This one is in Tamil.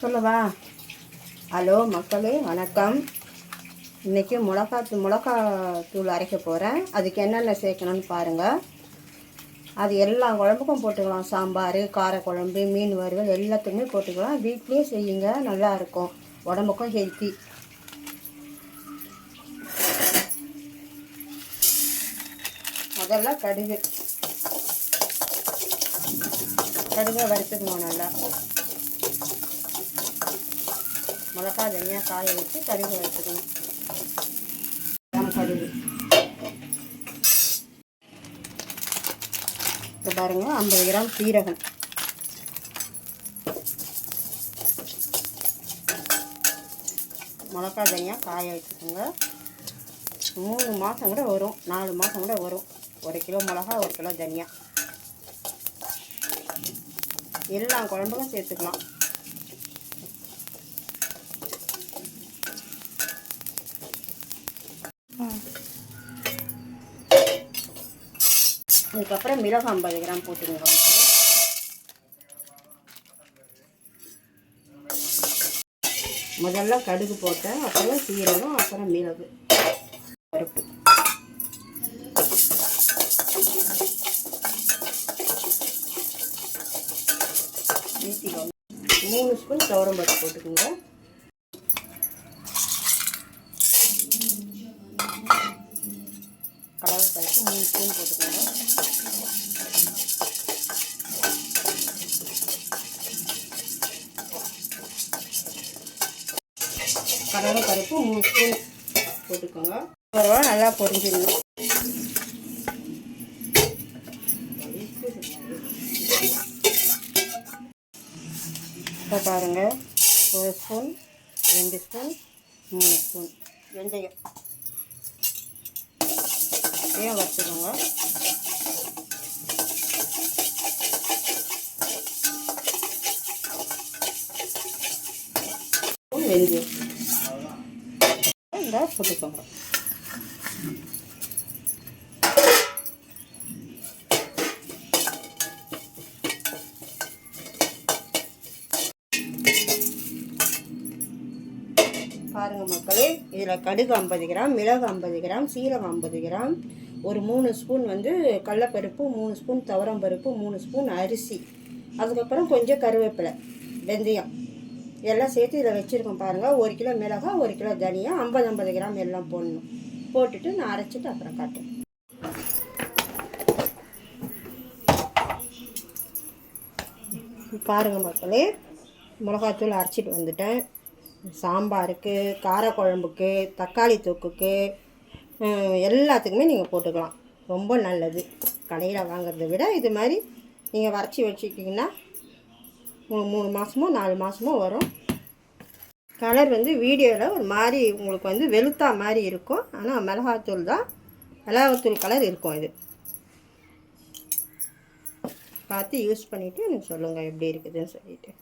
சொல்லவா? ஹலோ மக்களே, வணக்கம். இன்றைக்கி மிளகா தூள் அரைக்க போகிறேன். அதுக்கு என்னென்ன சேர்க்கணும்னு பாருங்கள். அது எல்லா குழம்புக்கும் போட்டுக்கலாம். சாம்பார், காரக்குழம்பு, மீன் வறுவல் எல்லாத்துக்குமே போட்டுக்கலாம். வீட்லேயே செய்யுங்க, நல்லாயிருக்கும், உடம்புக்கும் ஹெல்த்தி. முதல்ல கடுகை வறுத்துக்கணும். நல்லா மிளகா தனியாக காய வச்சு கடுகு வறுத்துக்கணும். கடுகு இப்போ பாருங்கள், 50 கிராம் சீரகம், மிளகா தனியாக காய வச்சுக்கோங்க. 3 மாதம் கூட வரும், 4 மாதம் கூட வரும். 1 கிலோ மிளகா, 1 கிலோ தனியா, எல்லா குழம்புக்கும் சேர்த்துக்கலாம். அதுக்கப்புறம் மிளகு 50 கிராம் போட்டுங்க. முதல்ல கடுகு போட்டேன், அப்புறம் சீரகம், அப்புறம் மிளகு, பருப்பு. ஊற்றிக்கோங்க. 3 ஸ்பூன் துவரம்பருப்பு போட்டுக்கோங்க. கடலைப்பருப்பு 3 ஸ்பூன் போட்டுக்கோங்க. கடலைப்பருப்பு 3 ஸ்பூன் போட்டுக்கோங்க. பரவாயில்ல, நல்லா பொரிஞ்சிடணும். இப்போ பாருங்கள், 1 ஸ்பூன், 2 ஸ்பூன், 3 ஸ்பூன் வெந்தயம் வச்சுக்கோங்க. வெந்தயம் இந்த போட்டுக்கோங்க. பாருங்கள் மக்களே, இதில் கடுகு 50 கிராம், மிளகு 50 கிராம், சீரகம் 50 கிராம், ஒரு 3 ஸ்பூன் கடலைப்பருப்பு, 3 ஸ்பூன் துவரம்பருப்பு, 3 ஸ்பூன் அரிசி, அதுக்கப்புறம் கொஞ்சம் கருவேப்பிலை, வெந்தயம் எல்லாம் சேர்த்து இதில் வச்சுருக்கோம். பாருங்கள், 1 கிலோ மிளகா, 1 கிலோ தனியா, 50 கிராம் எல்லாம் போடணும். போட்டுட்டு நான் அரைச்சிட்டு அப்புறம் காட்டுறேன். பாருங்கள் மக்களே, மிளகாத்தூள் அரைச்சிட்டு வந்துட்டேன். சாம்பாருக்கு, காரக்குழம்புக்கு, தக்காளி தொக்குக்கு, எல்லாத்துக்குமே நீங்கள் போட்டுக்கலாம். ரொம்ப நல்லது. கடையில் வாங்குறத விட இது மாதிரி நீங்கள் வரைச்சி வச்சுக்கிட்டிங்கன்னா 3 மாதமோ 4 மாதமோ வரும். கலர் வீடியோவில் ஒரு மாதிரி உங்களுக்கு வெளுத்தா மாதிரி இருக்கும். ஆனால் மிளகாத்தூள் தான், மிளகாத்தூள் கலர் இருக்கும். இது பார்த்து யூஸ் பண்ணிவிட்டு எனக்கு சொல்லுங்கள் எப்படி இருக்குதுன்னு சொல்லிவிட்டு.